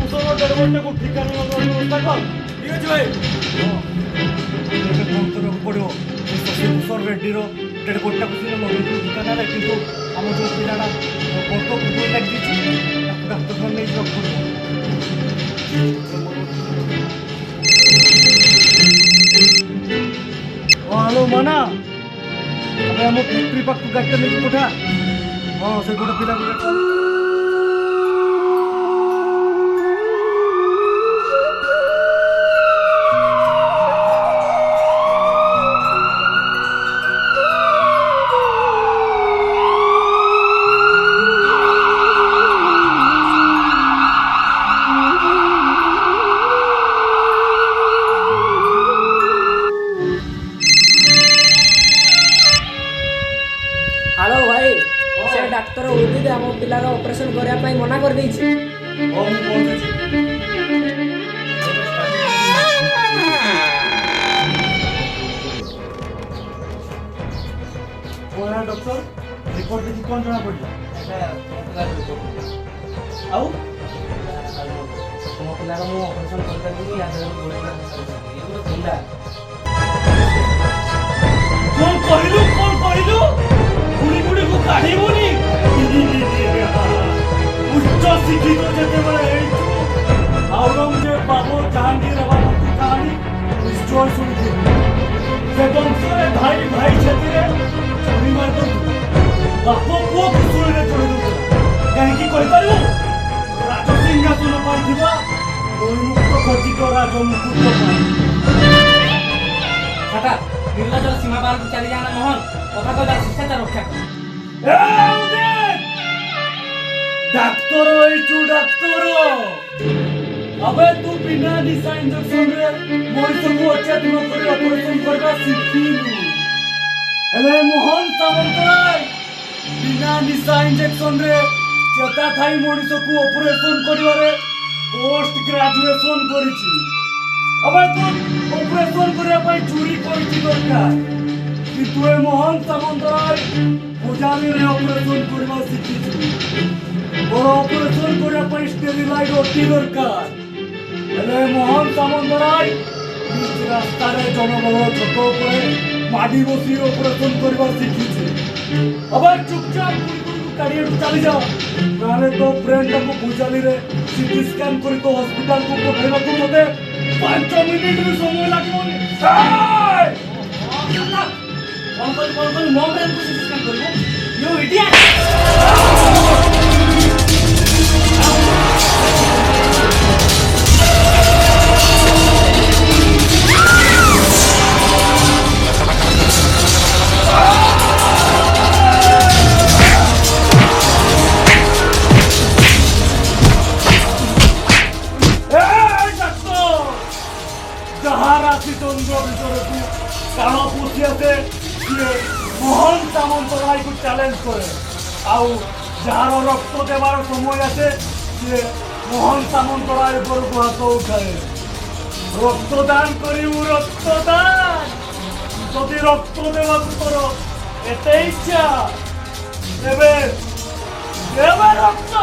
ବଂଶର ଦେଢ଼ ଠିକାନା ବ୍ୟବସ୍ଥା କର। ঠিক আছে ভাই। ଏବେ ଫୋନ୍ କରିବାକୁ ପଡ଼ିବ ଶଶିଭୂଷଣ ରେଡ୍ଡିର ଦେଢ଼ କୋଟିଟାକୁ ସିନା ଲଗେଇଥିଲୁ ଠିକାନାରେ, କିନ୍ତୁ ଆମ ଯେଉଁ ପିଲାଟା ବଡ଼ କୁକୁର ଲାଗିଛି ତାକୁ ଡାକ୍ତରଖାନା ନେଇକି ରଖୁଛୁ। ହଁ ହ୍ୟାଲୋ ମାନା, ଆମେ ଆମ ଫ୍ୟାକ୍ଟ୍ରି ପାଖକୁ ଗାଡ଼ିଟା ନେଇକି ପଠା। ହଁ ସେ ଗୋଟେ ପିଲାକୁ हेलो भाई से डाक्तर उदित आम पिलार ऑपरेशन करने मना कर देछि। ହଁ ମୁଁ ପହଞ୍ଚୁଛି। କଣ ଡକ୍ଟର ରିପୋର୍ଟ ଦେଖି କଣ ଜଣା ପଡ଼ିଲା? ଆଉ तुम पिलार मु ऑपरेशन कर देछि या ଥଣ୍ଡା କଣ କହିଲୁ ଗୁଡ଼ି ଗୁଡ଼ିକୁ କାଢ଼ିବୁନି। ଉଚ୍ଚ ଶିକ୍ଷିତ ଯେତେବେଳେ ହେଇଛୁ ଔରଙ୍ଗଜେବ ବାବର ଜାହାଙ୍ଗୀର ବାବରକୁ କାହାଣୀ ନିଶ୍ଚୟ ଶୁଣିଥିବୁ। ସେ ବଂଶରେ ଭାଇ ଭାଇ ଛେତିରେ ଚୋରି ମାରିଦଉଥିଲା, ବାପ ପୁଅକୁ ଚୋରିରେ ଚୋରି ଦଉଥିଲା। କାହିଁକି କହିପାରିବୁ? ରାଜସିଂହାସନ ପାଇଥିବା ଉନ୍ମୁକ୍ତ ଖଚିତ ରାଜମୁକୁଟ ପାଇଁ। ছাতা নির্লজ্জর সীমা পার চালি যানা মোহন কথা কইবার শিষ্টাচার রক্ষা কর। ডাক্তার হইছু ডাক্তার, আবে তু বিনা নিশা ইঞ্জেকশন রে মরিচকু অচেতন করে অপারেশন করবা শিখিলু। হেলে মোহন সামন্তরায় বিনা নিশা ইঞ্জেকশন রে চেতা থাই মরিচকু অপারেশন করিবারে পোস্ট গ্রাজুয়েশন করিছি। আবে তু অপারেশন করিয়া পাই চুরি করিছি দরকার, কিন্তু এ মোহন সামন্তরায় পূজারীরে অপারেশন করিবা শিখিছি। বড় অপারেশন করিয়া পাই স্টেরিলাইট অতি দরকার। হেলে মোহন সামন্তরায় নিজ রাস্তারে জনবল ছোট উপরে মাটি বসি অপারেশন করিবা শিখিছি। আবার চুপচাপ কাড়িয়ে চালি যাও, নাহলে তো ব্রেনটাকে বুঝালিরে সিটি স্ক্যান করি তো হসপিটালକୁ পঠাইବାକୁ মতে 5 মিনিট ବି ସମୟ ଲାଗିବନି। कौन कौन मो ब्रेन को सिस्टम करियो यू इडियट। যাহা রাশি চন্দ্র ভিতরକୁ কাণ পুষি আছে ସିଏ মোহন সামন্তরায়କୁ চ্যালেঞ্জ করে, ଆଉ ଯାହାର ରକ୍ତ ଦେବାର ସମୟ ଆସେ ସିଏ ମୋହନ ସାମନ୍ତରାୟ ଉପରକୁ ହାତ ଉଠାଏ। ରକ୍ତଦାନ କରିବୁ ରକ୍ତଦାନ। ଯଦି ରକ୍ତ ଦେବାକୁ ତୋର ଏତେ ଇଚ୍ଛା ତେବେ ଦେବେ ରକ୍ତ।